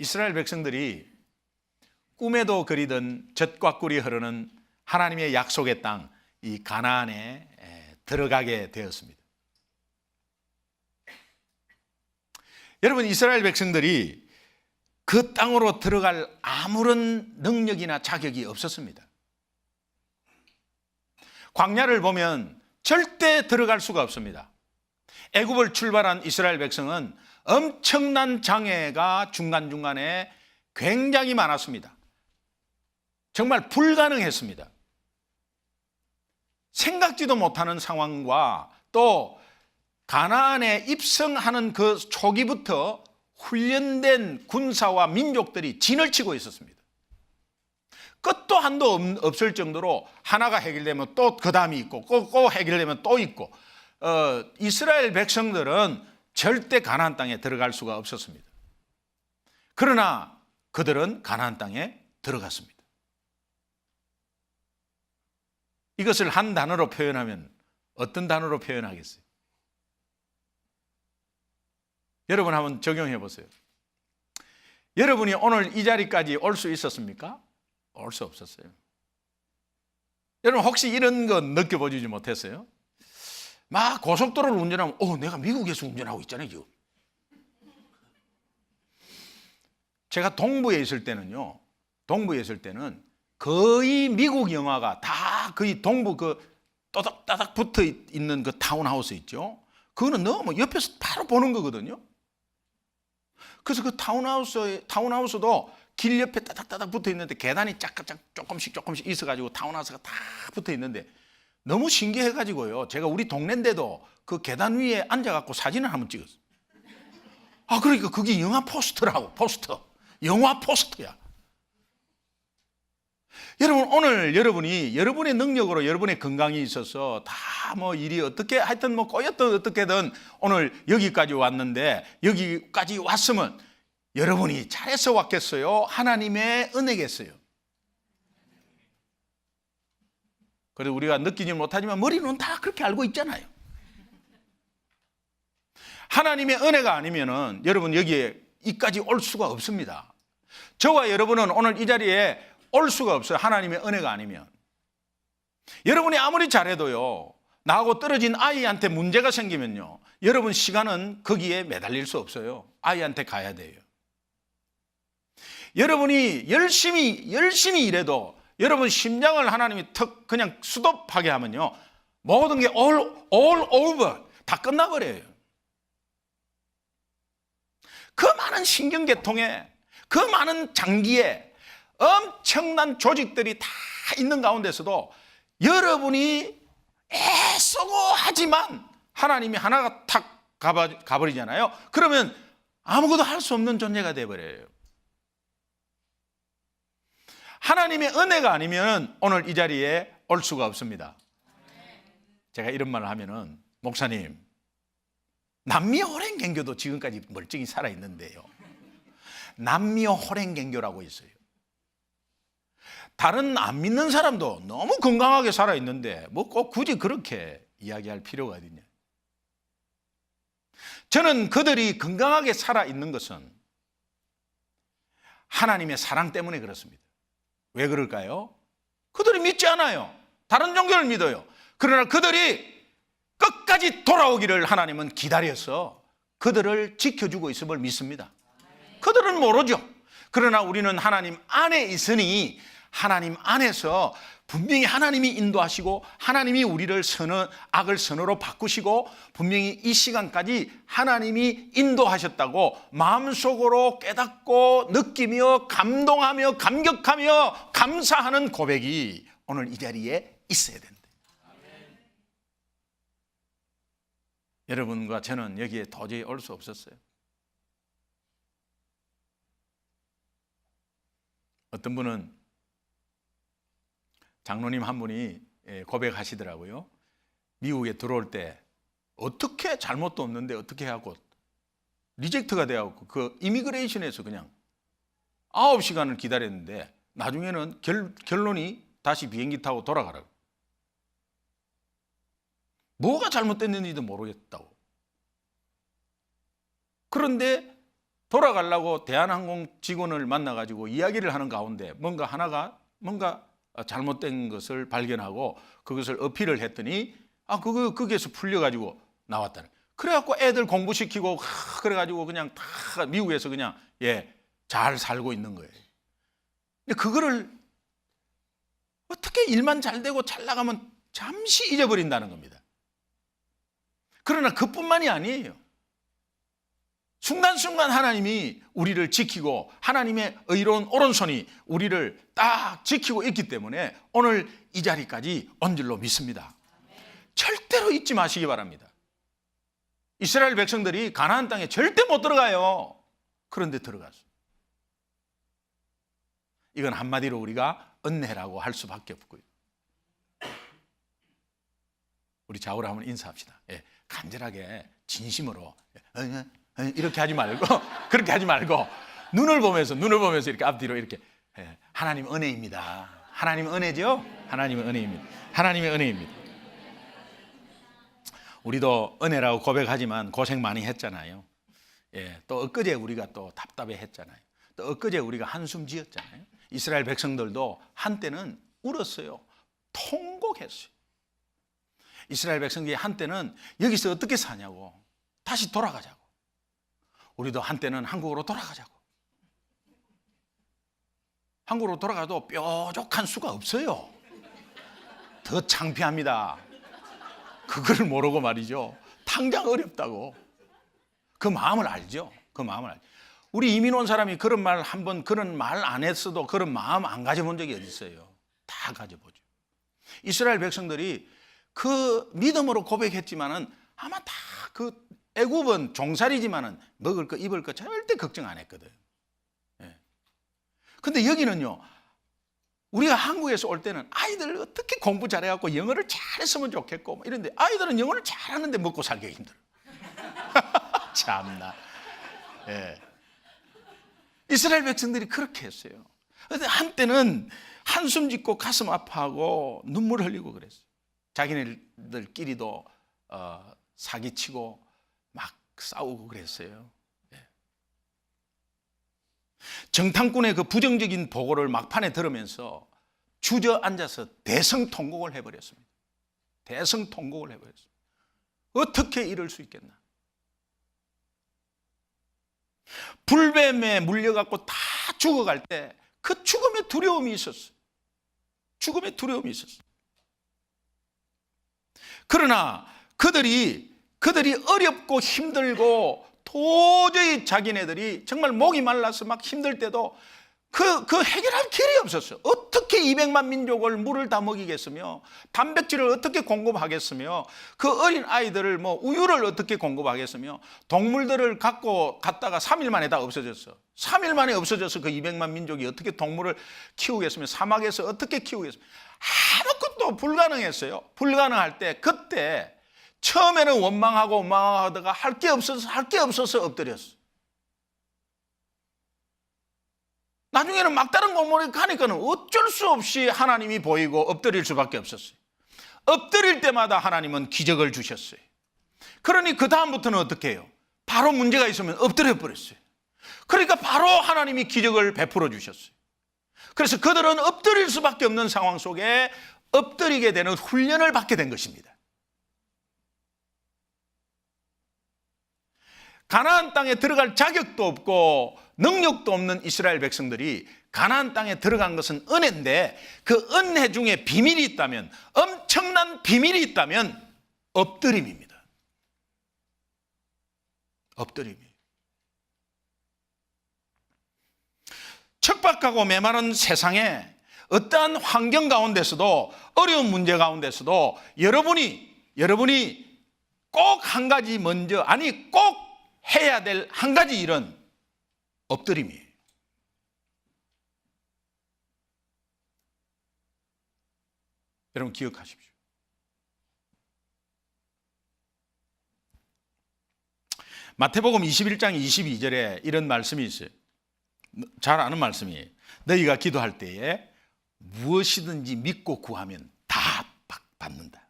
이스라엘 백성들이 꿈에도 그리던 젖과 꿀이 흐르는 하나님의 약속의 땅, 이 가나안에 들어가게 되었습니다. 여러분, 이스라엘 백성들이 그 땅으로 들어갈 아무런 능력이나 자격이 없었습니다. 광야를 보면 절대 들어갈 수가 없습니다. 애굽을 출발한 이스라엘 백성은 엄청난 장애가 중간중간에 굉장히 많았습니다. 정말 불가능했습니다. 생각지도 못하는 상황과 또 가나안에 입성하는 그 초기부터 훈련된 군사와 민족들이 진을 치고 있었습니다. 끝도 한도 없을 정도로 하나가 해결되면 또 그 다음이 있고 꼭 해결되면 또 있고 이스라엘 백성들은 절대 가나안 땅에 들어갈 수가 없었습니다. 그러나 그들은 가나안 땅에 들어갔습니다. 이것을 한 단어로 표현하면 어떤 단어로 표현하겠어요? 여러분 한번 적용해 보세요. 여러분이 오늘 이 자리까지 올 수 있었습니까? 올 수 없었어요. 여러분 혹시 이런 거 느껴보지 못했어요? 막 고속도로를 운전하면 내가 미국에서 운전하고 있잖아요 지금. 제가 동부에 있을 때는 거의 미국 영화가 다 거의 동부 그 또닥또닥 붙어 있는 그 타운하우스 있죠. 그거는 너무 옆에서 바로 보는 거거든요. 그래서 그 타운하우스도 길 옆에 따닥따닥 붙어 있는데 계단이 짝짝짝 조금씩 있어가지고 타운하우스가 다 붙어 있는데 너무 신기해가지고요. 제가 우리 동네인데도 그 계단 위에 앉아갖고 사진을 한번 찍었어요. 그러니까 그게 영화 포스터라고, 포스터. 영화 포스터야. 여러분, 오늘 여러분이 여러분의 능력으로 여러분의 건강이 있어서 다 일이 어떻게 하여튼 꼬였든 어떻게든 오늘 여기까지 왔는데 여기까지 왔으면 여러분이 잘해서 왔겠어요? 하나님의 은혜겠어요? 그래도 우리가 느끼지 못하지만 머리는 다 그렇게 알고 있잖아요. 하나님의 은혜가 아니면은 여러분 여기에 이까지 올 수가 없습니다. 저와 여러분은 오늘 이 자리에 올 수가 없어요. 하나님의 은혜가 아니면. 여러분이 아무리 잘해도요, 나하고 떨어진 아이한테 문제가 생기면요, 여러분 시간은 거기에 매달릴 수 없어요. 아이한테 가야 돼요. 여러분이 열심히 일해도 여러분 심장을 하나님이 턱 그냥 스톱하게 하면요, 모든 게 all over 다 끝나버려요. 그 많은 신경계통에, 그 많은 장기에 엄청난 조직들이 다 있는 가운데서도 여러분이 애쓰고 하지만 하나님이 하나가 탁 가버리잖아요. 그러면 아무것도 할 수 없는 존재가 되어버려요. 하나님의 은혜가 아니면 오늘 이 자리에 올 수가 없습니다. 제가 이런 말을 하면은, 목사님, 남미 호랭개교도 지금까지 멀쩡히 살아있는데요, 남미 호랭개교라고 있어요. 다른 안 믿는 사람도 너무 건강하게 살아있는데 꼭 굳이 그렇게 이야기할 필요가 어딨냐. 저는 그들이 건강하게 살아있는 것은 하나님의 사랑 때문에 그렇습니다. 왜 그럴까요? 그들이 믿지 않아요. 다른 종교를 믿어요. 그러나 그들이 끝까지 돌아오기를 하나님은 기다려서 그들을 지켜주고 있음을 믿습니다. 그들은 모르죠. 그러나 우리는 하나님 안에 있으니 하나님 안에서 분명히 하나님이 인도하시고 하나님이 우리를 악을 선으로 바꾸시고 분명히 이 시간까지 하나님이 인도하셨다고 마음속으로 깨닫고 느끼며 감동하며 감격하며 감사하는 고백이 오늘 이 자리에 있어야 된다. 여러분과 저는 여기에 도저히 올 수 없었어요. 어떤 분은, 장로님 한 분이 고백하시더라고요. 미국에 들어올 때 어떻게 잘못도 없는데 어떻게 하고 리젝트가 되어갖고 그 이미그레이션에서 그냥 9시간을 기다렸는데 나중에는 결론이 다시 비행기 타고 돌아가라고. 뭐가 잘못됐는지도 모르겠다고. 그런데 돌아가려고 대한항공 직원을 만나가지고 이야기를 하는 가운데 뭔가 잘못된 것을 발견하고 그것을 어필을 했더니 거기에서 풀려가지고 나왔다는. 그래갖고 애들 공부시키고 그래가지고 그냥 다 미국에서 그냥 잘 살고 있는 거예요. 근데 그거를 어떻게 일만 잘 되고 잘 나가면 잠시 잊어버린다는 겁니다. 그러나 그뿐만이 아니에요. 순간순간 하나님이 우리를 지키고 하나님의 의로운 오른손이 우리를 딱 지키고 있기 때문에 오늘 이 자리까지 온 줄로 믿습니다. 절대로 잊지 마시기 바랍니다. 이스라엘 백성들이 가나안 땅에 절대 못 들어가요. 그런데 들어갔어요. 이건 한마디로 우리가 은혜라고 할 수밖에 없고요. 우리 좌우로 한번 인사합시다. 간절하게 진심으로 이렇게 하지 말고 그렇게 하지 말고 눈을 보면서 이렇게 앞뒤로 이렇게 하나님 은혜입니다. 하나님 은혜죠? 하나님의 은혜입니다. 하나님의 은혜입니다. 우리도 은혜라고 고백하지만 고생 많이 했잖아요. 또 엊그제 우리가 또 답답해 했잖아요. 또 엊그제 우리가 한숨 지었잖아요. 이스라엘 백성들도 한때는 울었어요. 통곡했어요. 이스라엘 백성들이 한때는 여기서 어떻게 사냐고, 다시 돌아가자고. 우리도 한때는 한국으로 돌아가자고. 한국으로 돌아가도 뾰족한 수가 없어요. 더 창피합니다. 그걸 모르고 말이죠. 당장 어렵다고. 그 마음을 알죠. 그 마음을 알죠. 우리 이민 온 사람이 그런 말 안 했어도 그런 마음 안 가져본 적이 어디 있어요. 다 가져보죠. 이스라엘 백성들이 그 믿음으로 고백했지만은 아마 다 그 애굽은 종살이지만은 먹을 거 입을 거 절대 걱정 안 했거든. 근데 여기는요, 우리가 한국에서 올 때는 아이들 어떻게 공부 잘해갖고 영어를 잘했으면 좋겠고 이런데 아이들은 영어를 잘하는데 먹고 살기 힘들어. 참나. 이스라엘 백성들이 그렇게 했어요. 그런데 한때는 한숨 짓고 가슴 아파하고 눈물 흘리고 그랬어요. 자기네들끼리도 사기치고 막 싸우고 그랬어요. 정탐꾼의 그 부정적인 보고를 막판에 들으면서 주저앉아서 대성통곡을 해버렸습니다. 대성통곡을 해버렸습니다. 어떻게 이럴 수 있겠나? 불뱀에 물려갖고 다 죽어갈 때 그 죽음의 두려움이 있었어요. 죽음의 두려움이 있었어요. 그러나 그들이 어렵고 힘들고 도저히 자기네들이 정말 목이 말라서 막 힘들 때도 그 해결할 길이 없었어요. 어떻게 200만 민족을 물을 다 먹이겠으며 단백질을 어떻게 공급하겠으며 그 어린 아이들을 우유를 어떻게 공급하겠으며 동물들을 갖고 갔다가 3일 만에 다 없어졌어. 3일 만에 없어져서 그 200만 민족이 어떻게 동물을 키우겠으며 사막에서 어떻게 키우겠으며 아무것도 불가능했어요. 불가능할 때 그때 처음에는 원망하고 원망하다가 할 게 없어서 엎드렸어. 나중에는 막다른 골목에 가니까는 어쩔 수 없이 하나님이 보이고 엎드릴 수밖에 없었어요. 엎드릴 때마다 하나님은 기적을 주셨어요. 그러니 그 다음부터는 어떻게 해요? 바로 문제가 있으면 엎드려 버렸어요. 그러니까 바로 하나님이 기적을 베풀어 주셨어요. 그래서 그들은 엎드릴 수밖에 없는 상황 속에 엎드리게 되는 훈련을 받게 된 것입니다. 가나안 땅에 들어갈 자격도 없고 능력도 없는 이스라엘 백성들이 가나안 땅에 들어간 것은 은혜인데 그 은혜 중에 비밀이 있다면, 엄청난 비밀이 있다면 엎드림입니다. 엎드림이. 척박하고 메마른 세상에 어떠한 환경 가운데서도 어려운 문제 가운데서도 여러분이 꼭 한 가지 꼭 해야 될 한 가지 일은 엎드림이에요. 여러분 기억하십시오. 마태복음 21장 22절에 이런 말씀이 있어요. 잘 아는 말씀이에요. 너희가 기도할 때에 무엇이든지 믿고 구하면 다 받는다.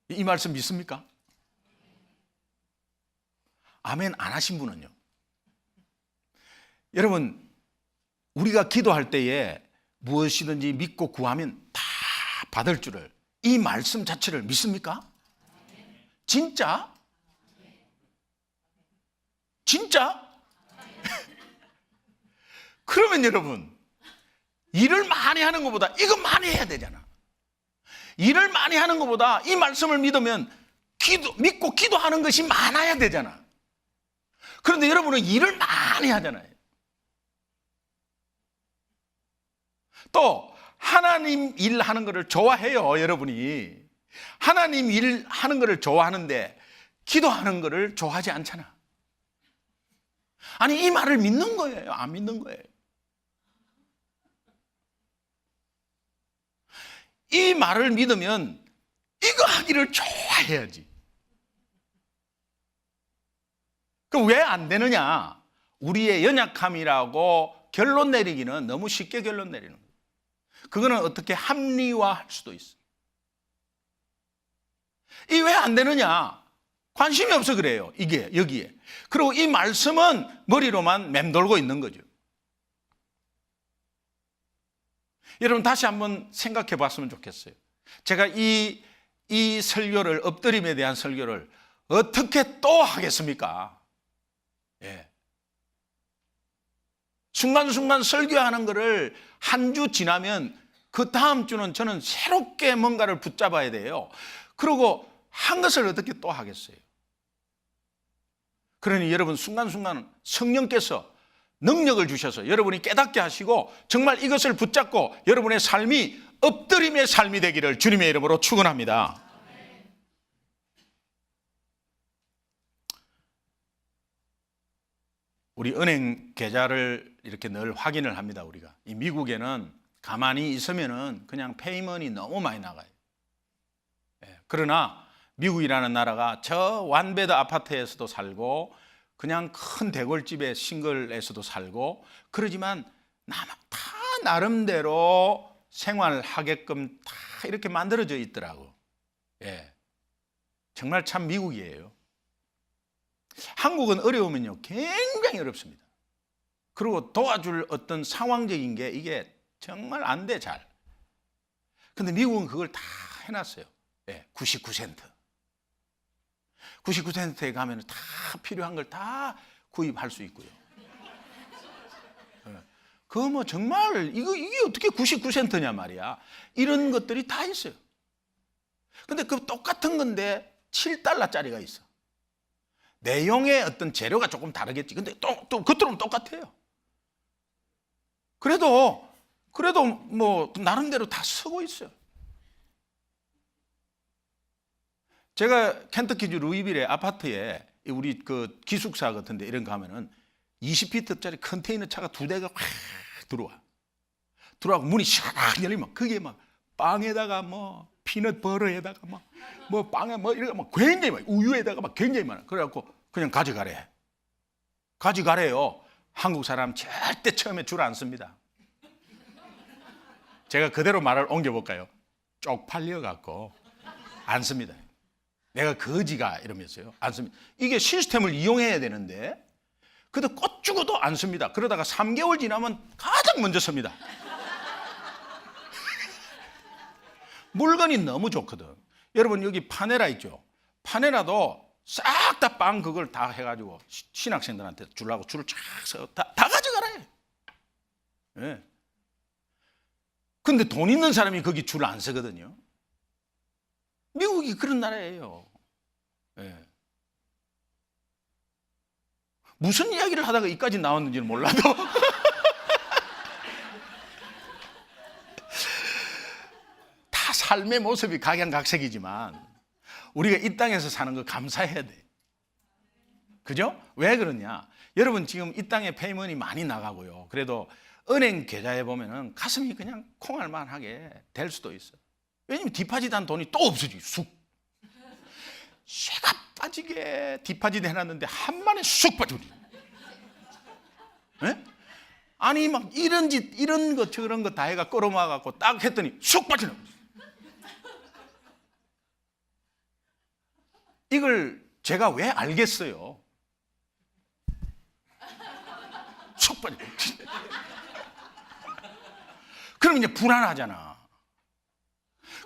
이 말씀 믿습니까? 아멘 안 하신 분은요? 여러분, 우리가 기도할 때에 무엇이든지 믿고 구하면 다 받을 줄을, 이 말씀 자체를 믿습니까? 진짜? 진짜? 그러면 여러분, 일을 많이 하는 것보다 이거 많이 해야 되잖아. 일을 많이 하는 것보다 이 말씀을 믿으면 믿고 기도하는 것이 많아야 되잖아. 그런데 여러분은 일을 많이 하잖아요. 또 하나님 일하는 것을 좋아해요. 여러분이 하나님 일하는 것을 좋아하는데 기도하는 것을 좋아하지 않잖아. 아니, 이 말을 믿는 거예요? 안 믿는 거예요? 이 말을 믿으면 이거 하기를 좋아해야지. 그럼 왜 안 되느냐? 우리의 연약함이라고 결론 내리기는 너무 쉽게 결론 내리는 거예요. 그거는 어떻게 합리화할 수도 있어. 이 왜 안 되느냐? 관심이 없어 그래요. 이게 여기에. 그리고 이 말씀은 머리로만 맴돌고 있는 거죠. 여러분, 다시 한번 생각해 봤으면 좋겠어요. 제가 이 설교를, 엎드림에 대한 설교를 어떻게 또 하겠습니까? 예. 순간순간 설교하는 거를 한 주 지나면 그 다음 주는 저는 새롭게 뭔가를 붙잡아야 돼요. 그리고 한 것을 어떻게 또 하겠어요? 그러니 여러분, 순간순간 성령께서 능력을 주셔서 여러분이 깨닫게 하시고 정말 이것을 붙잡고 여러분의 삶이 엎드림의 삶이 되기를 주님의 이름으로 축원합니다. 우리 은행 계좌를 이렇게 늘 확인을 합니다. 우리가 이 미국에는 가만히 있으면은 그냥 페이먼이 너무 많이 나가요. 그러나 미국이라는 나라가 저 완베드 아파트에서도 살고 그냥 큰 대궐집에 싱글에서도 살고 그러지만 다 나름대로 생활하게끔 다 이렇게 만들어져 있더라고. 예, 정말 참 미국이에요. 한국은 어려우면요 굉장히 어렵습니다. 그리고 도와줄 어떤 상황적인 게 이게 정말 안 돼 잘. 근데 미국은 그걸 다 해놨어요. 예, 99센트. 99센트에 가면 다 필요한 걸 다 구입할 수 있고요. 예, 그거 뭐 정말 이게 어떻게 99센트냐 말이야. 이런 것들이 다 있어요. 근데 그 똑같은 건데 7달러짜리가 있어. 내용의 어떤 재료가 조금 다르겠지. 근데 또 겉으로는 똑같아요. 그래도 뭐 나름대로 다 쓰고 있어요. 제가 켄터키주 루이빌의 아파트에 우리 그 기숙사 같은데 이런 거 하면은 20피트짜리 컨테이너 차가 2대가 확 들어와고 문이 샥 열리면 그게 막 빵에다가 뭐 피넛 버터에다가 뭐 빵에 뭐 이런 거 굉장히 많아. 우유에다가 막 굉장히 많아. 그래갖고 그냥 가져가래요. 한국 사람 절대 처음에 줄 안 씁니다. 제가 그대로 말을 옮겨볼까요? 쪽팔려 갖고 안 씁니다. 내가 거지가 이러면서요. 안 씁니다. 이게 시스템을 이용해야 되는데 그래도 꽃 주고도 안 씁니다. 그러다가 3개월 지나면 가장 먼저 씁니다. 물건이 너무 좋거든. 여러분 여기 파네라 있죠. 파네라도 싹 다 빵 그걸 다 해가지고 신학생들한테 주려고 줄을 쫙 서 다 가져가래. 예. 근데 돈 있는 사람이 거기 줄 안 서거든요. 미국이 그런 나라예요. 예. 무슨 이야기를 하다가 이까지 나왔는지는 몰라도 다 삶의 모습이 각양각색이지만 우리가 이 땅에서 사는 거 감사해야 돼. 그죠? 왜 그러냐? 여러분 지금 이 땅에 페이먼이 많이 나가고요. 그래도 은행 계좌에 보면은 가슴이 그냥 콩알만하게 될 수도 있어. 왜냐면 디파짓한 돈이 또 없어지. 쑥. 쇠가 빠지게 디파짓 해놨는데 한 번에 쑥 빠져버려. 네? 아니 막 이런 거 저런 거 다 해가 끌어모아갖고 딱 했더니 쑥 빠져나. 이걸 제가 왜 알겠어요? 속 빠져. 그럼 이제 불안하잖아.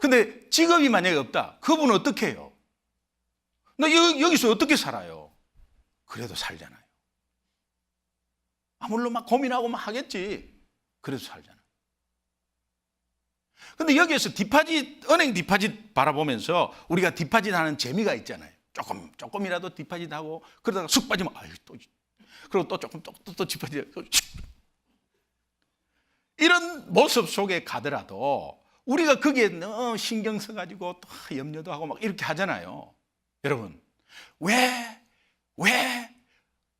근데 직업이 만약에 없다. 그분은 어떻게 해요? 너 여기서 어떻게 살아요? 그래도 살잖아요. 물론 막 고민하고 막 하겠지. 그래도 살잖아. 근데 여기에서 디파짓, 은행 디파짓 바라보면서 우리가 디파짓 하는 재미가 있잖아요. 조금이라도 디파짓 하고 그러다가 쑥 빠지면 아유 또 그리고 또 조금 또 디파짓 이런 모습 속에 가더라도 우리가 거기에 너무 신경 써가지고 또 염려도 하고 막 이렇게 하잖아요. 여러분 왜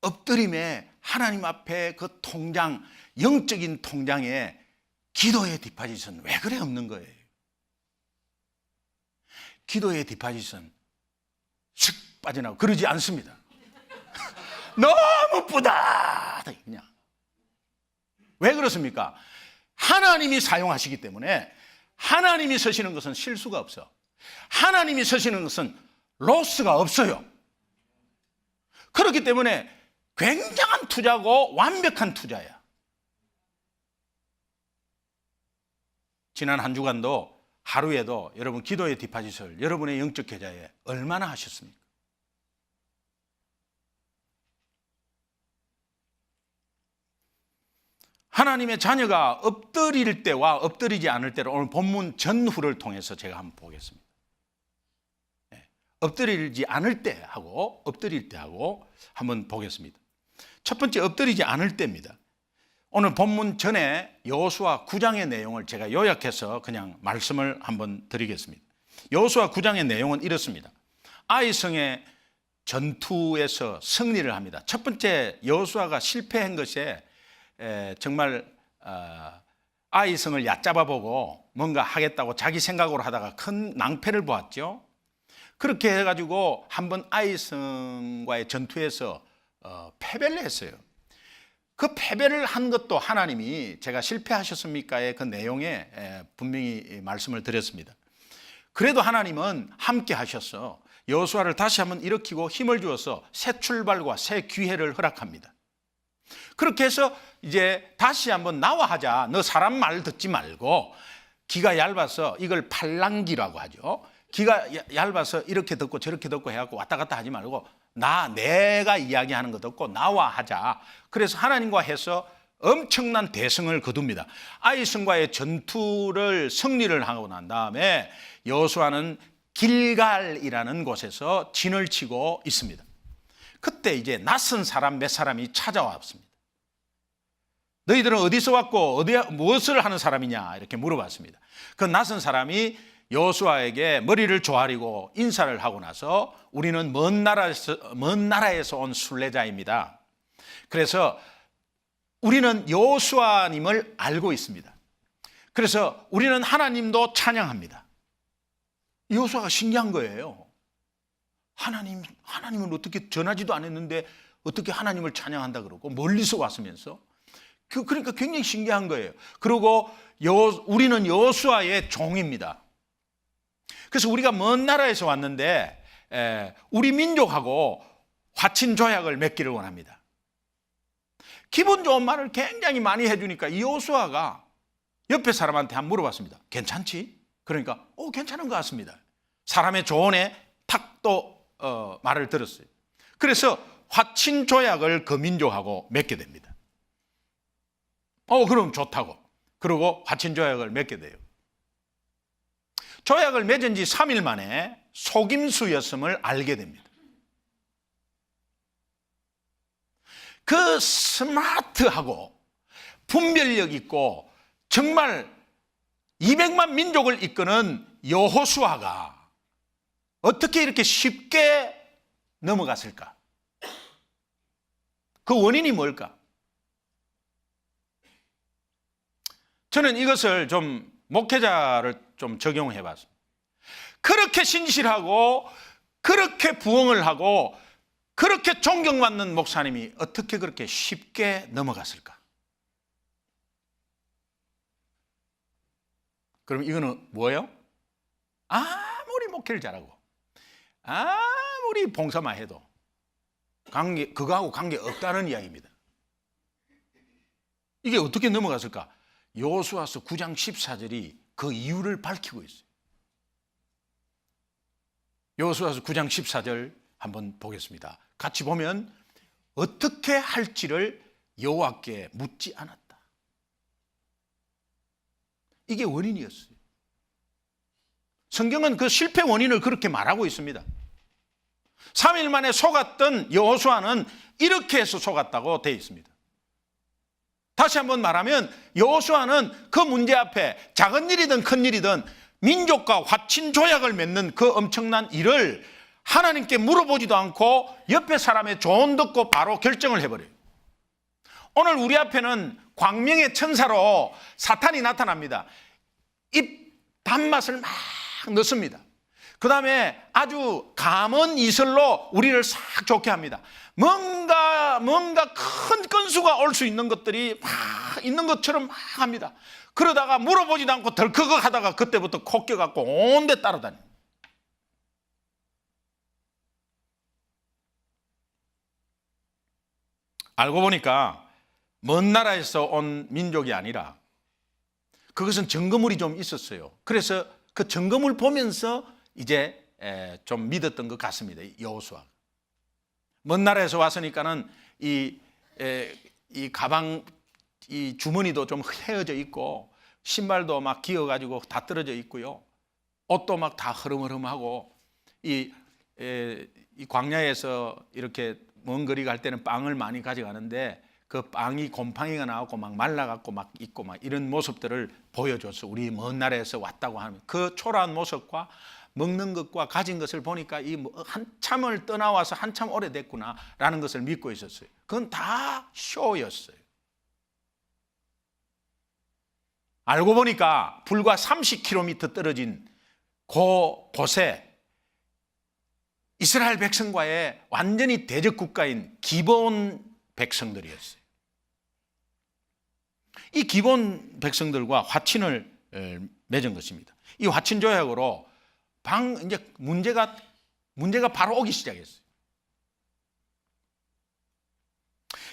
엎드림에 하나님 앞에 그 통장, 영적인 통장에 기도의 디파짓은 왜 그래 없는 거예요? 기도의 디파짓은 슥 빠져나가고 그러지 않습니다. 너무 뿌듯해 그냥. 왜 그렇습니까? 하나님이 사용하시기 때문에 하나님이 서시는 것은 실수가 없어. 하나님이 서시는 것은 로스가 없어요. 그렇기 때문에 굉장한 투자고 완벽한 투자야. 지난 한 주간도 하루에도 여러분 기도의 디파짓을 여러분의 영적 계좌에 얼마나 하셨습니까? 하나님의 자녀가 엎드릴 때와 엎드리지 않을 때를 오늘 본문 전후를 통해서 제가 한번 보겠습니다. 엎드리지 않을 때하고 엎드릴 때하고 한번 보겠습니다. 첫 번째 엎드리지 않을 때입니다. 오늘 본문 전에 여호수아 9장의 내용을 제가 요약해서 그냥 말씀을 한번 드리겠습니다. 여호수아 9장의 내용은 이렇습니다. 아이성의 전투에서 승리를 합니다. 첫 번째 여호수아가 실패한 것에 정말 아이성을 얕잡아보고 뭔가 하겠다고 자기 생각으로 하다가 큰 낭패를 보았죠. 그렇게 해가지고 한번 아이성과의 전투에서 패배를 했어요. 그 패배를 한 것도 하나님이 제가 실패하셨습니까의 그 내용에 분명히 말씀을 드렸습니다. 그래도 하나님은 함께 하셔서 여호수아를 다시 한번 일으키고 힘을 주어서 새 출발과 새 기회를 허락합니다. 그렇게 해서 이제 다시 한번 나와 하자. 너 사람 말 듣지 말고 기가 얇아서 이걸 팔랑기라고 하죠. 기가 얇아서 이렇게 듣고 저렇게 듣고 해갖고 왔다 갔다 하지 말고 내가 이야기하는 거 듣고 나와 하자. 그래서 하나님과 해서 엄청난 대승을 거둡니다. 아이성과의 전투를 승리를 하고 난 다음에 여호수아는 길갈이라는 곳에서 진을 치고 있습니다. 그때 이제 낯선 사람 몇 사람이 찾아왔습니다. 너희들은 어디서 왔고 무엇을 하는 사람이냐 이렇게 물어봤습니다. 그 낯선 사람이 여호수아에게 머리를 조아리고 인사를 하고 나서 우리는 먼 나라에서 온 순례자입니다. 그래서 우리는 여호수아님을 알고 있습니다. 그래서 우리는 하나님도 찬양합니다. 여호수아가 신기한 거예요. 하나님은 어떻게 전하지도 않았는데 어떻게 하나님을 찬양한다 그러고 멀리서 왔으면서 그러니까 굉장히 신기한 거예요. 그리고 우리는 여호수아의 종입니다. 그래서 우리가 먼 나라에서 왔는데 우리 민족하고 화친 조약을 맺기를 원합니다. 기분 좋은 말을 굉장히 많이 해주니까 이 여호수아가 옆에 사람한테 한번 물어봤습니다. 괜찮지? 그러니까 괜찮은 것 같습니다. 사람의 조언에 탁 또 말을 들었어요. 그래서 화친 조약을 그 민족하고 맺게 됩니다. 그럼 좋다고. 그리고 화친 조약을 맺게 돼요. 조약을 맺은 지 3일 만에 속임수였음을 알게 됩니다. 그 스마트하고 분별력 있고 정말 200만 민족을 이끄는 여호수아가 어떻게 이렇게 쉽게 넘어갔을까? 그 원인이 뭘까? 저는 이것을 좀 목회자를 좀 적용해 봤습니다. 그렇게 신실하고 그렇게 부흥을 하고 그렇게 존경받는 목사님이 어떻게 그렇게 쉽게 넘어갔을까? 그럼 이거는 뭐예요? 아무리 목회를 잘하고 아무리 봉사만 해도 그거하고 관계 없다는 이야기입니다. 이게 어떻게 넘어갔을까? 여호수아서 9장 14절이 그 이유를 밝히고 있어요. 여호수아서 9장 14절 한번 보겠습니다. 같이 보면 어떻게 할지를 여호와께 묻지 않았다. 이게 원인이었어요. 성경은 그 실패 원인을 그렇게 말하고 있습니다. 3일 만에 속았던 여호수아는 이렇게 해서 속았다고 되어 있습니다. 다시 한번 말하면 여호수아는 그 문제 앞에 작은 일이든 큰 일이든 민족과 화친 조약을 맺는 그 엄청난 일을 하나님께 물어보지도 않고 옆에 사람의 조언 듣고 바로 결정을 해버려요. 오늘 우리 앞에는 광명의 천사로 사탄이 나타납니다. 입 단맛을 막 넣습니다. 그 다음에 아주 감은 이슬로 우리를 싹 좋게 합니다. 뭔가 큰 건수가 올 수 있는 것들이 막 있는 것처럼 막 합니다. 그러다가 물어보지도 않고 덜컥 하다가 그때부터 코 껴갖고 온 데 따라다닙니다. 알고 보니까 먼 나라에서 온 민족이 아니라 그것은 증거물이 좀 있었어요. 그래서 그 증거물 보면서 이제 좀 믿었던 것 같습니다. 여호수아. 먼 나라에서 왔으니까는 이 가방 이 주머니도 좀 헤어져 있고 신발도 막 기어가지고 다 떨어져 있고요. 옷도 막 다 흐름흐름하고 이 광야에서 이렇게 먼 거리 갈 때는 빵을 많이 가져가는데 그 빵이 곰팡이가 나왔고 막 말라갖고 막 있고 막 이런 모습들을 보여줘서 우리 먼 나라에서 왔다고 하는 그 초라한 모습과 먹는 것과 가진 것을 보니까 이 한참을 떠나와서 한참 오래됐구나라는 것을 믿고 있었어요. 그건 다 쇼였어요. 알고 보니까 불과 30km 떨어진 곳에 이스라엘 백성과의 완전히 대적 국가인 기브온 백성들이었어요. 이 기브온 백성들과 화친을 맺은 것입니다. 이 화친 조약으로 이제 문제가 바로 오기 시작했어요.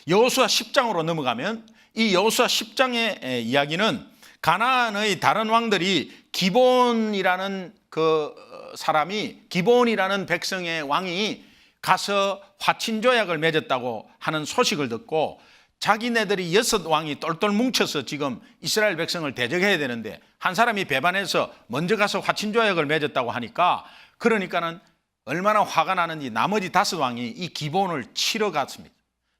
여호수아 10장으로 넘어가면 이 여호수아 10장의 이야기는 가나안의 다른 왕들이 기브온이라는 그 사람이 기브온이라는 백성의 왕이 가서 화친 조약을 맺었다고 하는 소식을 듣고 자기네들이 6 왕이 똘똘 뭉쳐서 지금 이스라엘 백성을 대적해야 되는데 한 사람이 배반해서 먼저 가서 화친 조약을 맺었다고 하니까 그러니까는 얼마나 화가 나는지 나머지 5 왕이 이 기브온을 치러 갔습니다.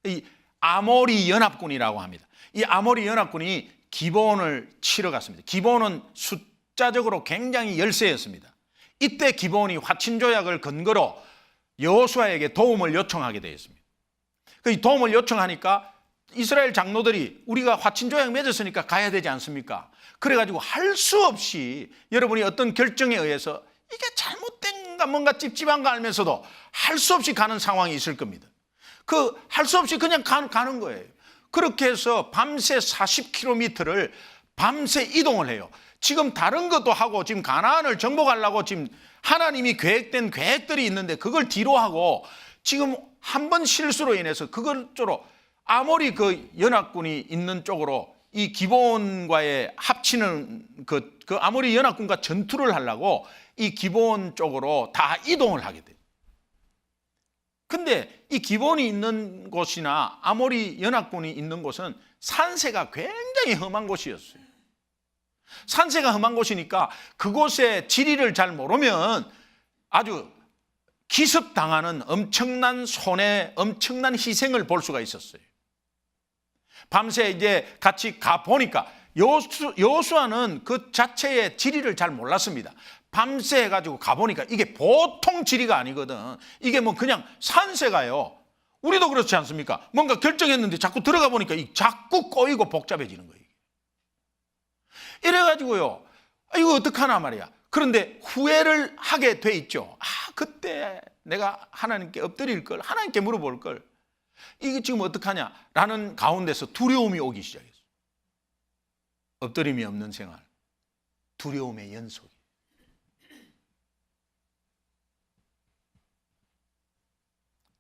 이 아모리 연합군이라고 합니다. 이 아모리 연합군이 기브온을 치러 갔습니다. 기브온은 숫자적으로 굉장히 열세였습니다. 이때 기브온이 화친 조약을 근거로 여호수아에게 도움을 요청하게 되었습니다. 그 도움을 요청하니까 이스라엘 장로들이 우리가 화친 조약 맺었으니까 가야 되지 않습니까? 그래가지고 할 수 없이 여러분이 어떤 결정에 의해서 이게 잘못된가 뭔가 찝찝한가 알면서도 할 수 없이 가는 상황이 있을 겁니다. 그 할 수 없이 그냥 가는 거예요. 그렇게 해서 밤새 40km를 밤새 이동을 해요. 지금 다른 것도 하고 지금 가나안을 정복하려고 지금 하나님이 계획된 계획들이 있는데 그걸 뒤로 하고 지금 한 번 실수로 인해서 그걸 쪽으로 아모리 그 연합군이 있는 쪽으로 이 기브온과의 합치는 그 아모리 연합군과 전투를 하려고 이 기브온 쪽으로 다 이동을 하게 돼요. 근데 이 기브온이 있는 곳이나 아모리 연합군이 있는 곳은 산세가 굉장히 험한 곳이었어요. 산세가 험한 곳이니까 그곳의 지리를 잘 모르면 아주 기습당하는 엄청난 손해, 엄청난 희생을 볼 수가 있었어요. 밤새 이제 같이 가보니까 여호수아는 그 자체의 지리를 잘 몰랐습니다. 밤새 해가지고 가보니까 이게 보통 지리가 아니거든. 이게 뭐 그냥 산세가요. 우리도 그렇지 않습니까? 뭔가 결정했는데 자꾸 들어가 보니까 자꾸 꼬이고 복잡해지는 거예요. 이래가지고요. 이거 어떡하나 말이야. 그런데 후회를 하게 돼 있죠. 그때 내가 하나님께 엎드릴 걸, 하나님께 물어볼 걸. 이게 지금 어떡하냐라는 가운데서 두려움이 오기 시작했어요. 엎드림이 없는 생활, 두려움의 연속.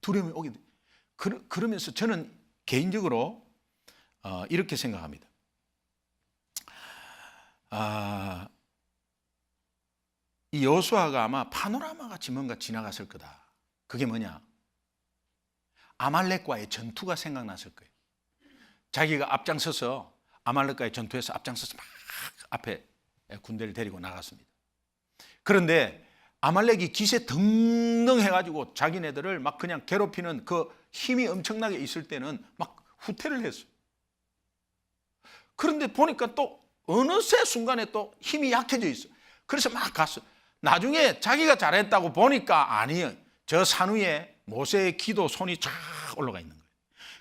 두려움이 오게 돼. 그러면서 저는 개인적으로 이렇게 생각합니다. 이 여호수아가 아마 파노라마 같이 뭔가 지나갔을 거다. 그게 뭐냐? 아말렉과의 전투가 생각났을 거예요. 자기가 앞장서서 아말렉과의 전투에서 앞장서서 막 앞에 군대를 데리고 나갔습니다. 그런데 아말렉이 기세 등등해가지고 자기네들을 막 그냥 괴롭히는 그 힘이 엄청나게 있을 때는 막 후퇴를 했어요. 그런데 보니까 또 어느새 순간에 또 힘이 약해져 있어요. 그래서 막 갔어요. 나중에 자기가 잘했다고 보니까 아니에요. 저 산 위에 모세의 기도 손이 쫙 올라가 있는 거예요.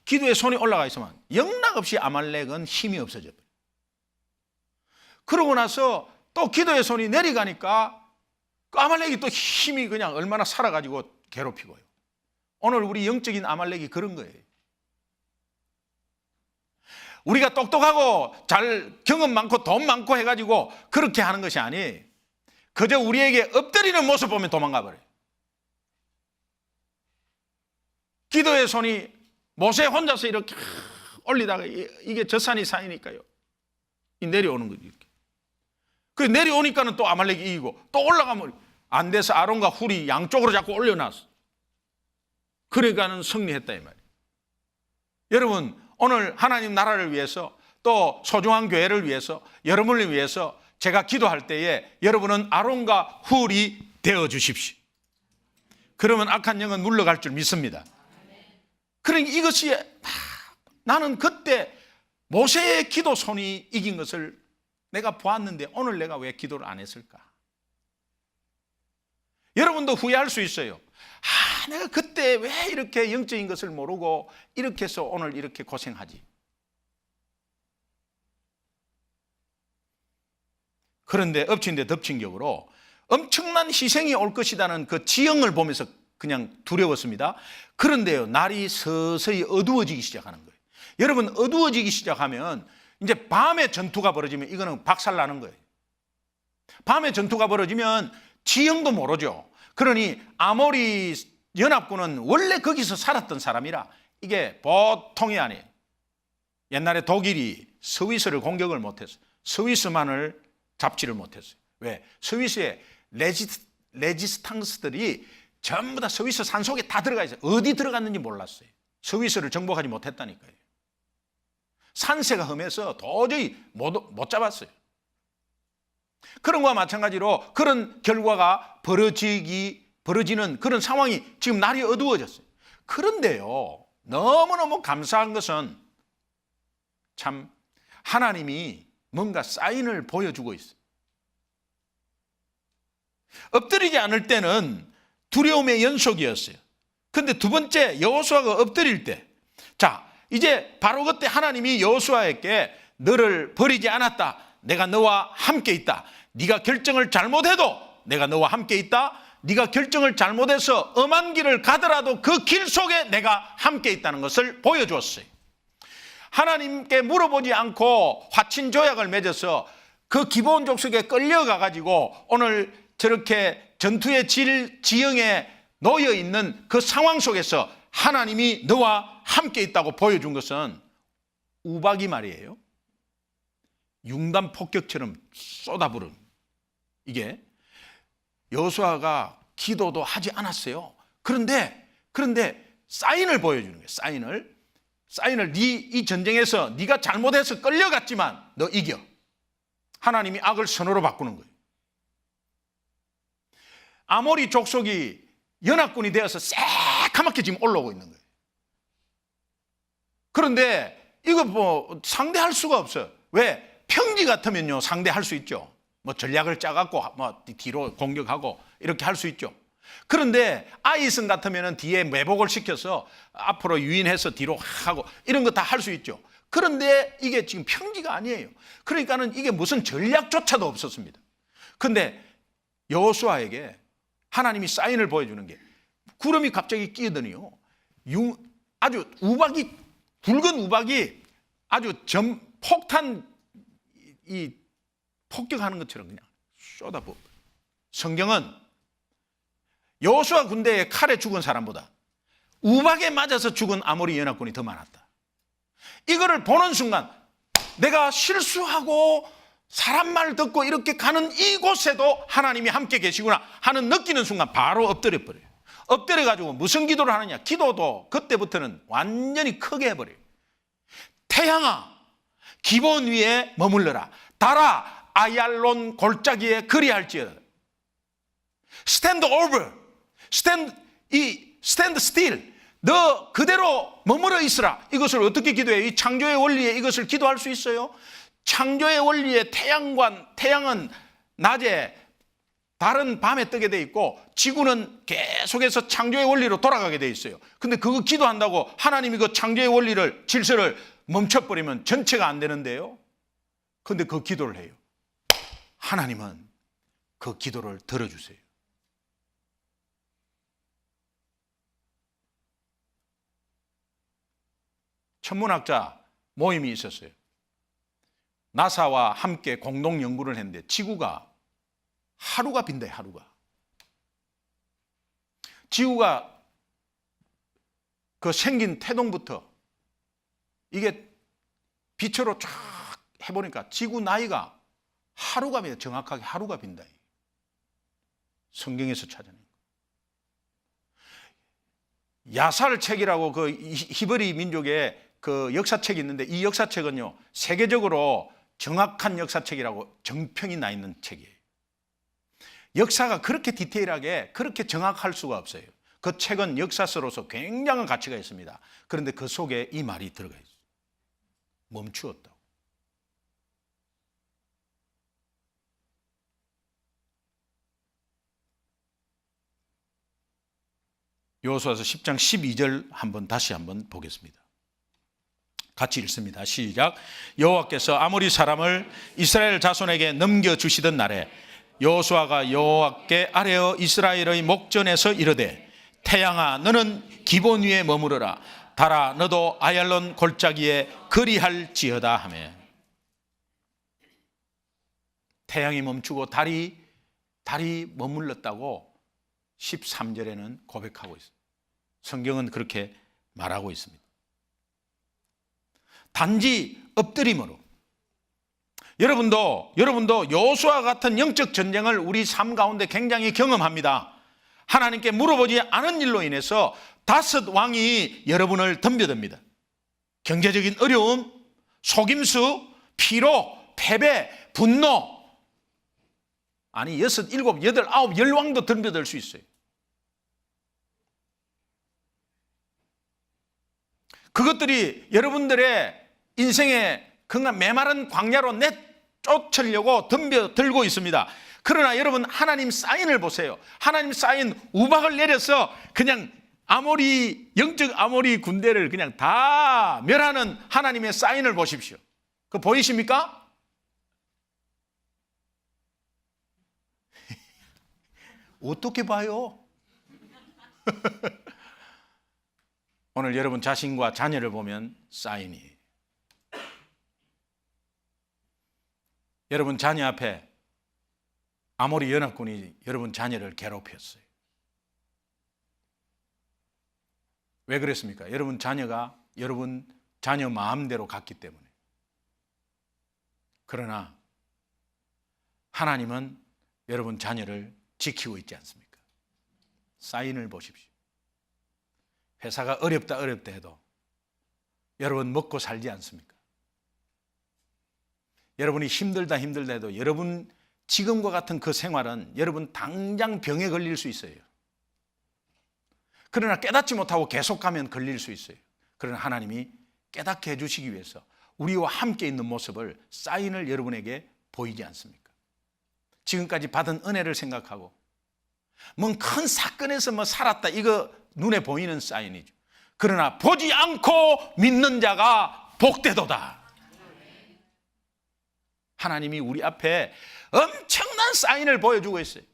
기도에 손이 올라가 있으면 영락없이 아말렉은 힘이 없어져 버려요. 그러고 나서 또 기도의 손이 내려가니까 그 아말렉이 또 힘이 그냥 얼마나 살아가지고 괴롭히고요. 오늘 우리 영적인 아말렉이 그런 거예요. 우리가 똑똑하고 잘 경험 많고 돈 많고 해가지고 그렇게 하는 것이 아니에요. 그저 우리에게 엎드리는 모습 보면 도망가 버려요. 기도의 손이 모세 혼자서 이렇게 올리다가 이게 젖산이 쌓이니까요. 내려오는 거죠. 이렇게. 그 내려오니까는 또 아말렉이 이기고 또 올라가면 안 돼서 아론과 훌이 양쪽으로 자꾸 올려놨어. 그러니까는 승리했다 이 말이에요. 여러분 오늘 하나님 나라를 위해서 또 소중한 교회를 위해서 여러분을 위해서 제가 기도할 때에 여러분은 아론과 훌이 되어 주십시오. 그러면 악한 영은 물러갈 줄 믿습니다. 그러니까 이것이 나는 그때 모세의 기도 손이 이긴 것을 내가 보았는데 오늘 내가 왜 기도를 안 했을까? 여러분도 후회할 수 있어요. 내가 그때 왜 이렇게 영적인 것을 모르고 이렇게 해서 오늘 이렇게 고생하지? 그런데 엎친 데 덮친 격으로 엄청난 희생이 올 것이라는 그 지형을 보면서 그냥 두려웠습니다. 그런데요, 날이 서서히 어두워지기 시작하는 거예요. 여러분, 어두워지기 시작하면 이제 밤에 전투가 벌어지면 이거는 박살나는 거예요. 밤에 전투가 벌어지면 지형도 모르죠. 그러니 아모리 연합군은 원래 거기서 살았던 사람이라 이게 보통이 아니에요. 옛날에 독일이 스위스를 공격을 못했어요. 스위스만을 잡지를 못했어요. 왜? 스위스의 레지스탕스들이 전부 다 스위스 산속에 다 들어가 있어요. 어디 들어갔는지 몰랐어요. 스위스를 정복하지 못했다니까요. 산세가 험해서 도저히 못 잡았어요. 그런 거와 마찬가지로 그런 결과가 벌어지는 그런 상황이 지금 날이 어두워졌어요. 그런데요, 너무너무 감사한 것은 참 하나님이 뭔가 사인을 보여주고 있어요. 엎드리지 않을 때는 두려움의 연속이었어요. 근데 두 번째 여호수아가 엎드릴 때, 자 이제 바로 그때 하나님이 여호수아에게 너를 버리지 않았다. 내가 너와 함께 있다. 네가 결정을 잘못해도 내가 너와 함께 있다. 네가 결정을 잘못해서 엄한 길을 가더라도 그 길 속에 내가 함께 있다는 것을 보여주었어요. 하나님께 물어보지 않고 화친 조약을 맺어서 그 기브온 족속에 끌려가가지고 오늘 저렇게 전투의 지형에 놓여 있는 그 상황 속에서 하나님이 너와 함께 있다고 보여준 것은 우박이 말이에요. 융단 폭격처럼 쏟아부른 이게 여호수아가 기도도 하지 않았어요. 그런데 사인을 보여주는 거예요. 사인을 이 전쟁에서 네가 잘못해서 끌려갔지만 너 이겨. 하나님이 악을 선으로 바꾸는 거예요. 아모리 족속이 연합군이 되어서 새카맣게 지금 올라오고 있는 거예요. 그런데 이거 뭐 상대할 수가 없어요. 왜? 평지 같으면요 상대할 수 있죠. 뭐 전략을 짜갖고 뭐 뒤로 공격하고 이렇게 할 수 있죠. 그런데 아이슨 같으면은 뒤에 매복을 시켜서 앞으로 유인해서 뒤로 하고 이런 거 다 할 수 있죠. 그런데 이게 지금 평지가 아니에요. 그러니까는 이게 무슨 전략조차도 없었습니다. 근데 여호수아에게 하나님이 사인을 보여주는 게 구름이 갑자기 끼더니요 아주 붉은 우박이 아주 폭탄 이 폭격하는 것처럼 그냥 쏟아부어. 성경은 여호수아 군대의 칼에 죽은 사람보다 우박에 맞아서 죽은 아모리 연합군이 더 많았다. 이거를 보는 순간 내가 실수하고 사람 말 듣고 이렇게 가는 이곳에도 하나님이 함께 계시구나 하는 느끼는 순간 바로 엎드려 버려요. 엎드려 가지고 무슨 기도를 하느냐? 기도도 그때부터는 완전히 크게 해버려요. 태양아, 기본 위에 머물러라. 달아, 아얄론 골짜기에 그리할지어다. Stand over, stand still. 너 그대로 머물러 있으라. 이것을 어떻게 기도해요? 이 창조의 원리에 이것을 기도할 수 있어요? 창조의 원리에 태양은 낮에, 달은 밤에 뜨게 돼 있고 지구는 계속해서 창조의 원리로 돌아가게 돼 있어요. 근데 그거 기도한다고 하나님이 그 창조의 원리를, 질서를 멈춰버리면 전체가 안 되는데요. 근데 그 기도를 해요. 하나님은 그 기도를 들어주세요. 천문학자 모임이 있었어요. 나사와 함께 공동 연구를 했는데 지구가 하루가 빈대요. 하루가. 지구가 그 생긴 태동부터 이게 빛으로 쫙 해보니까 지구 나이가 하루가 빈다. 정확하게 하루가 빈다. 성경에서 찾아낸 거. 야살책이라고 그 히브리 민족의 그 역사책이 있는데 이 역사책은요 세계적으로 정확한 역사책이라고 정평이 나 있는 책이에요. 역사가 그렇게 디테일하게 그렇게 정확할 수가 없어요. 그 책은 역사서로서 굉장한 가치가 있습니다. 그런데 그 속에 이 말이 들어가 있어요. 멈추었다고. 여호수아서 10장 12절 다시 한번 보겠습니다. 같이 읽습니다. 시작. 여호와께서 아모리 사람을 이스라엘 자손에게 넘겨주시던 날에 여호수아가 여호와께 아뢰어 이스라엘의 목전에서 이르되 태양아 너는 기본 위에 머무르라. 달아 너도 아얄론 골짜기에 그리할지어다 하며 태양이 멈추고 달이 머물렀다고 13절에는 고백하고 있습니다. 성경은 그렇게 말하고 있습니다. 단지 엎드림으로 여러분도 여호수아 같은 영적 전쟁을 우리 삶 가운데 굉장히 경험합니다. 하나님께 물어보지 않은 일로 인해서 5 왕이 여러분을 덤벼듭니다. 경제적인 어려움, 속임수, 피로, 패배, 분노, 아니 6, 7, 8, 9, 10왕도 덤벼들 수 있어요. 그것들이 여러분들의 인생의 그냥 메마른 광야로 내쫓으려고 덤벼들고 있습니다. 그러나 여러분 하나님 사인을 보세요. 하나님 사인 우박을 내려서 그냥 영적 아모리 군대를 그냥 다 멸하는 하나님의 사인을 보십시오. 그거 보이십니까? 어떻게 봐요? 오늘 여러분 자신과 자녀를 보면 사인이에요. 여러분 자녀 앞에 아모리 연합군이 여러분 자녀를 괴롭혔어요. 왜 그랬습니까? 여러분 자녀가 여러분 자녀 마음대로 갔기 때문에. 그러나 하나님은 여러분 자녀를 지키고 있지 않습니까? 사인을 보십시오. 회사가 어렵다 해도 여러분 먹고 살지 않습니까? 여러분이 힘들다 해도 여러분 지금과 같은 그 생활은 여러분 당장 병에 걸릴 수 있어요. 그러나 깨닫지 못하고 계속 가면 걸릴 수 있어요. 그러나 하나님이 깨닫게 해주시기 위해서 우리와 함께 있는 모습을 사인을 여러분에게 보이지 않습니까? 지금까지 받은 은혜를 생각하고 뭔 큰 사건에서 살았다 이거 눈에 보이는 사인이죠. 그러나 보지 않고 믿는 자가 복되도다. 하나님이 우리 앞에 엄청난 사인을 보여주고 있어요.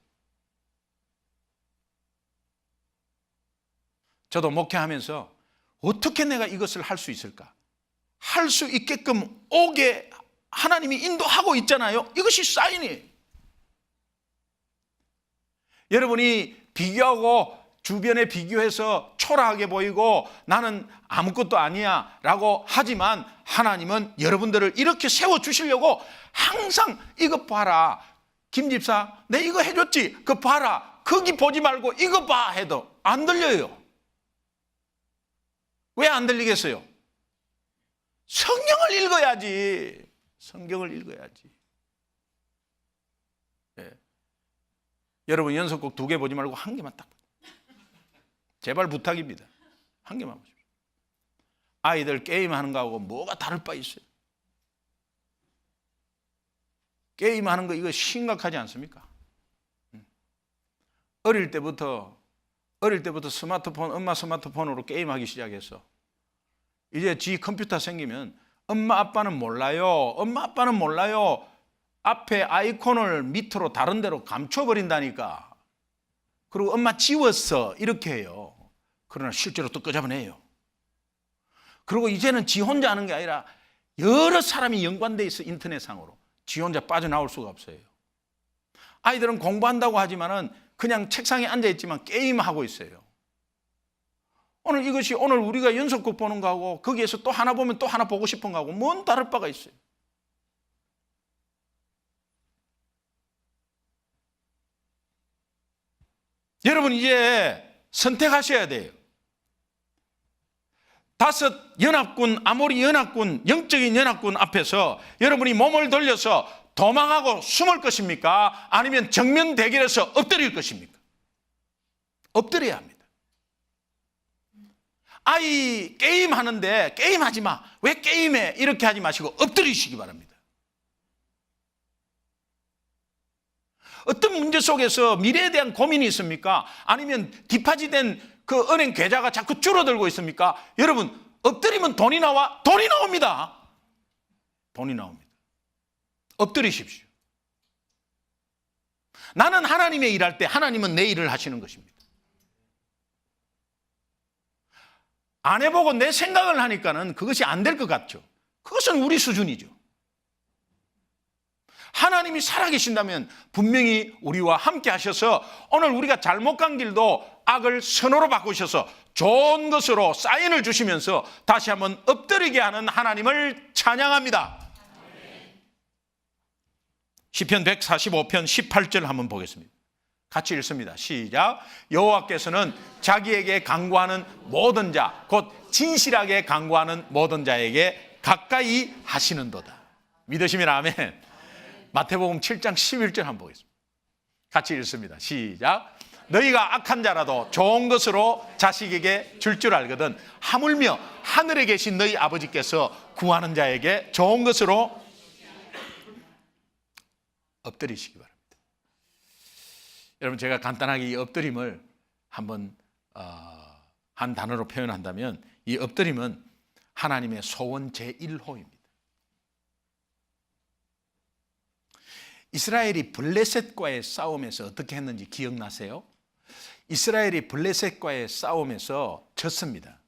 저도 목회하면서 어떻게 내가 이것을 할 수 있을까? 할 수 있게끔 오게 하나님이 인도하고 있잖아요. 이것이 사인이에요. 여러분이 비교하고 주변에 비교해서 초라하게 보이고 나는 아무것도 아니야 라고 하지만 하나님은 여러분들을 이렇게 세워주시려고 항상 이것 봐라, 김 집사 내 이거 해줬지, 그거 봐라, 거기 보지 말고 이거 봐 해도 안 들려요. 왜 안 들리겠어요? 성경을 읽어야지. 성경을 읽어야지. 네. 여러분 연속곡 2개 보지 말고 1개만 딱, 제발 부탁입니다. 1개만 보십시오. 아이들 게임하는 거하고 뭐가 다를 바 있어요? 게임하는 거 이거 심각하지 않습니까? 어릴 때부터 스마트폰, 엄마 스마트폰으로 게임하기 시작했어. 이제 지 컴퓨터 생기면 엄마 아빠는 몰라요. 앞에 아이콘을 밑으로 다른 데로 감춰버린다니까. 그리고 엄마 지웠어 이렇게 해요. 그러나 실제로 또 끄잡아내요. 그리고 이제는 지 혼자 하는 게 아니라 여러 사람이 연관돼 있어. 인터넷상으로 지 혼자 빠져나올 수가 없어요. 아이들은 공부한다고 하지만은 그냥 책상에 앉아있지만 게임하고 있어요. 오늘 우리가 연속극 보는 거하고 거기에서 또 하나 보면 또 하나 보고 싶은 거하고 뭔 다를 바가 있어요? 여러분 이제 선택하셔야 돼요. 5 연합군, 아모리 연합군, 영적인 연합군 앞에서 여러분이 몸을 돌려서 도망하고 숨을 것입니까? 아니면 정면 대결해서 엎드릴 것입니까? 엎드려야 합니다. 아이 게임하는데 게임하지 마, 왜 게임해, 이렇게 하지 마시고 엎드리시기 바랍니다. 어떤 문제 속에서 미래에 대한 고민이 있습니까? 아니면 디파짓된 그 은행 계좌가 자꾸 줄어들고 있습니까? 여러분 엎드리면 돈이 나와? 돈이 나옵니다. 돈이 나옵니다. 엎드리십시오. 나는 하나님의 일할 때 하나님은 내 일을 하시는 것입니다. 안 해보고 내 생각을 하니까는 그것이 안 될 것 같죠. 그것은 우리 수준이죠. 하나님이 살아계신다면 분명히 우리와 함께 하셔서 오늘 우리가 잘못 간 길도 악을 선호로 바꾸셔서 좋은 것으로 사인을 주시면서 다시 한번 엎드리게 하는 하나님을 찬양합니다. 시편 145편 18절 한번 보겠습니다. 같이 읽습니다. 시작. 여호와께서는 자기에게 강구하는 모든 자, 곧 진실하게 강구하는 모든 자에게 가까이 하시는도다. 믿으시면 아멘. 마태복음 7장 11절 한번 보겠습니다. 같이 읽습니다. 시작. 너희가 악한 자라도 좋은 것으로 자식에게 줄 줄 알거든 하물며 하늘에 계신 너희 아버지께서 구하는 자에게 좋은 것으로 엎드리시기 바랍니다. 여러분 제가 간단하게 이 엎드림을 한번 한 단어로 표현한다면 이 엎드림은 하나님의 소원 제1호입니다. 이스라엘이 블레셋과의 싸움에서 어떻게 했는지 기억나세요? 이스라엘이 블레셋과의 싸움에서 졌습니다.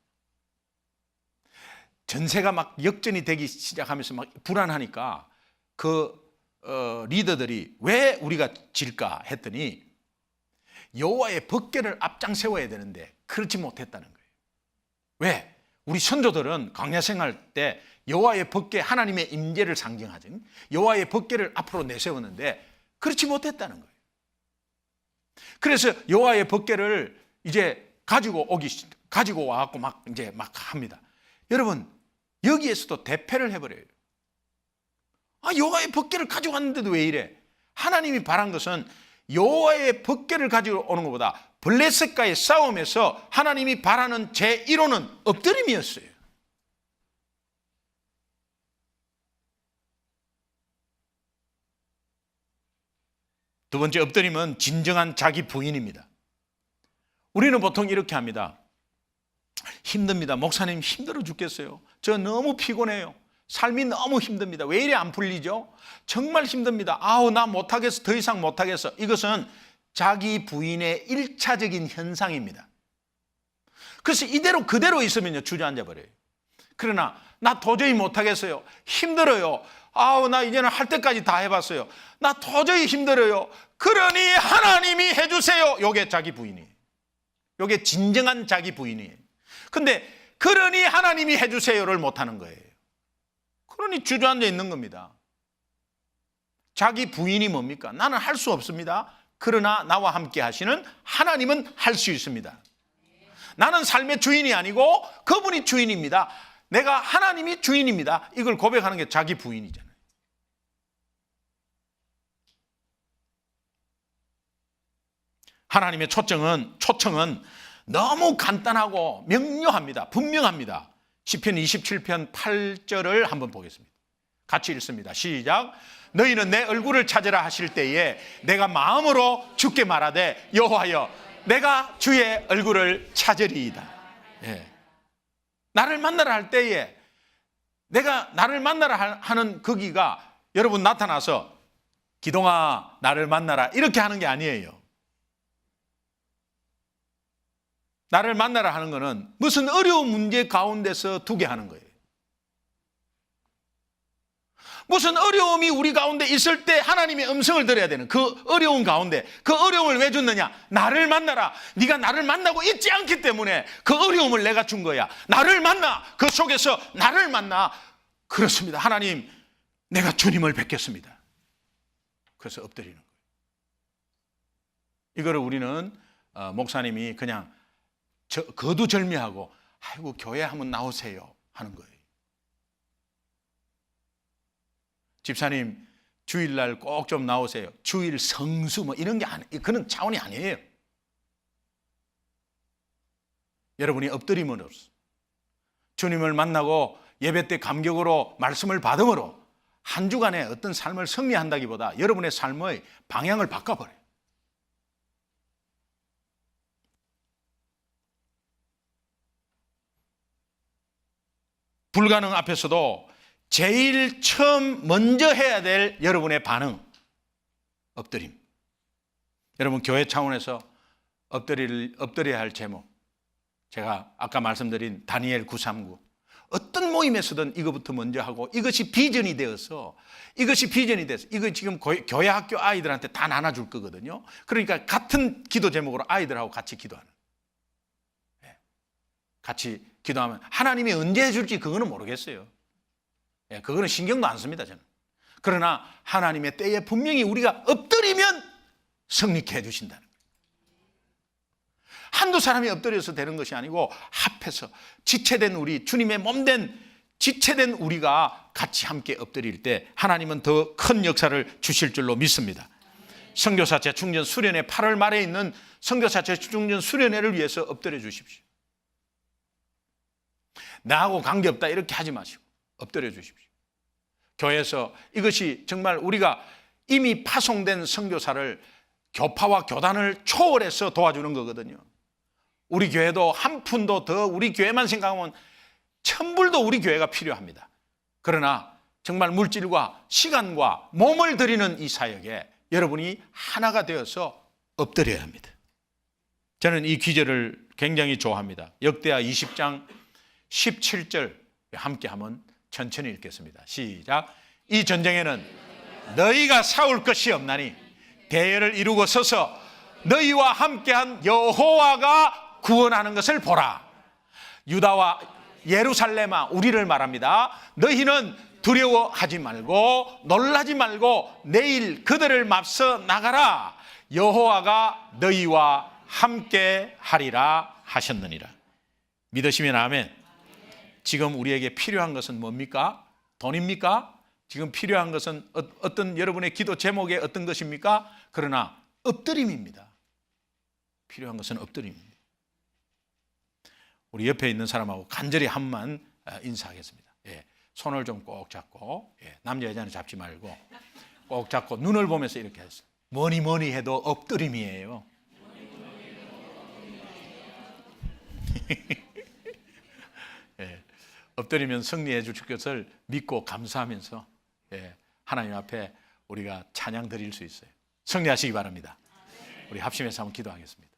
전세가 막 역전이 되기 시작하면서 막 불안하니까 리더들이 왜 우리가 질까 했더니 여호와의 법궤를 앞장 세워야 되는데 그렇지 못했다는 거예요. 왜? 우리 선조들은 광야 생활 때 여호와의 법궤, 하나님의 임재를 상징하죠. 여호와의 법궤를 앞으로 내세웠는데 그렇지 못했다는 거예요. 그래서 여호와의 법궤를 이제 가지고 와갖고 막 합니다. 여러분 여기에서도 대패를 해버려요. 여호와의 법궤를 가지고 왔는데도 왜 이래? 하나님이 바란 것은 여호와의 법궤를 가지고 오는 것보다 블레셋과의 싸움에서 하나님이 바라는 제1호는 엎드림이었어요. 두 번째 엎드림은 진정한 자기 부인입니다. 우리는 보통 이렇게 합니다. 힘듭니다. 목사님 힘들어 죽겠어요. 저 너무 피곤해요. 삶이 너무 힘듭니다. 왜 이래 안 풀리죠? 정말 힘듭니다. 나 못하겠어. 더 이상 못하겠어. 이것은 자기 부인의 1차적인 현상입니다. 그래서 이대로 그대로 있으면요 주저앉아 버려요. 그러나 나 도저히 못하겠어요. 힘들어요. 나 이제는 할 때까지 다 해봤어요. 나 도저히 힘들어요. 그러니 하나님이 해주세요. 이게 자기 부인이에요. 이게 진정한 자기 부인이에요. 근데 그러니 하나님이 해주세요를 못하는 거예요. 그러니 주저앉아 있는 겁니다. 자기 부인이 뭡니까? 나는 할 수 없습니다. 그러나 나와 함께 하시는 하나님은 할 수 있습니다. 나는 삶의 주인이 아니고 그분이 주인입니다. 내가 하나님이 주인입니다. 이걸 고백하는 게 자기 부인이잖아요. 하나님의 초청은 너무 간단하고 명료합니다. 분명합니다. 시편 27편 8절을 한번 보겠습니다. 같이 읽습니다. 시작. 너희는 내 얼굴을 찾으라 하실 때에 내가 마음으로 주께 말하되 여호와여 내가 주의 얼굴을 찾으리이다. 예. 나를 만나라 할 때에 내가 나를 만나라 하는 거기가 여러분 나타나서 기동아 나를 만나라 이렇게 하는 게 아니에요. 나를 만나라 하는 거는 무슨 어려운 문제 가운데서 두게 하는 거예요. 무슨 어려움이 우리 가운데 있을 때 하나님의 음성을 들어야 되는 그 어려운 가운데 그 어려움을 왜 줬느냐? 나를 만나라. 네가 나를 만나고 있지 않기 때문에 그 어려움을 내가 준 거야. 나를 만나. 그 속에서 나를 만나. 그렇습니다. 하나님 내가 주님을 뵙겠습니다. 그래서 엎드리는 거예요. 이거를 우리는 목사님이 그냥 거두절미하고 아이고 교회 한번 나오세요 하는 거예요. 집사님 주일날 꼭 좀 나오세요. 주일 성수 뭐 이런 게 그런 차원이 아니에요. 여러분이 엎드림으로써 주님을 만나고 예배 때 감격으로 말씀을 받음으로 한 주간의 어떤 삶을 승리한다기보다 여러분의 삶의 방향을 바꿔버려요. 불가능 앞에서도 제일 처음 먼저 해야 될 여러분의 반응, 엎드림. 여러분 교회 차원에서 엎드려야 할 제목, 제가 아까 말씀드린 다니엘 939 어떤 모임에서든 이거부터 먼저 하고 이것이 비전이 되어서 이거 지금 교회 학교 아이들한테 다 나눠줄 거거든요. 그러니까 같은 기도 제목으로 아이들하고 같이 기도하는, 같이 기도하면 하나님이 언제 해줄지 그거는 모르겠어요. 그거는 신경도 안 씁니다 저는. 그러나 하나님의 때에 분명히 우리가 엎드리면 승리케 해주신다는 거예요. 한두 사람이 엎드려서 되는 것이 아니고 합해서 지체된 우리, 주님의 몸된 지체된 우리가 같이 함께 엎드릴 때 하나님은 더 큰 역사를 주실 줄로 믿습니다. 선교사 재충전 수련회 8월 말에 있는 선교사 재충전 수련회를 위해서 엎드려 주십시오. 나하고 관계없다 이렇게 하지 마시고 엎드려 주십시오. 교회에서 이것이 정말 우리가 이미 파송된 선교사를 교파와 교단을 초월해서 도와주는 거거든요. 우리 교회도 한 푼도 더 우리 교회만 생각하면 천불도 우리 교회가 필요합니다. 그러나 정말 물질과 시간과 몸을 들이는 이 사역에 여러분이 하나가 되어서 엎드려야 합니다. 저는 이 기절을 굉장히 좋아합니다. 역대하 20장 17절 함께 한번 천천히 읽겠습니다. 시작. 이 전쟁에는 너희가 싸울 것이 없나니 대열을 이루고 서서 너희와 함께한 여호와가 구원하는 것을 보라. 유다와 예루살렘아, 우리를 말합니다. 너희는 두려워하지 말고 놀라지 말고 내일 그들을 맞서 나가라. 여호와가 너희와 함께 하리라 하셨느니라. 믿으시면 아멘. 지금 우리에게 필요한 것은 뭡니까? 돈입니까? 지금 필요한 것은 어떤 여러분의 기도 제목에 어떤 것입니까? 그러나 엎드림입니다. 필요한 것은 엎드림입니다. 우리 옆에 있는 사람하고 간절히 한번 인사하겠습니다. 손을 좀 꼭 잡고, 남자 여자는 잡지 말고 꼭 잡고 눈을 보면서 이렇게 했어요. 뭐니 해도 엎드림이에요. 엎드리면 승리해 주실 것을 믿고 감사하면서 하나님 앞에 우리가 찬양 드릴 수 있어요. 승리하시기 바랍니다. 우리 합심해서 한번 기도하겠습니다.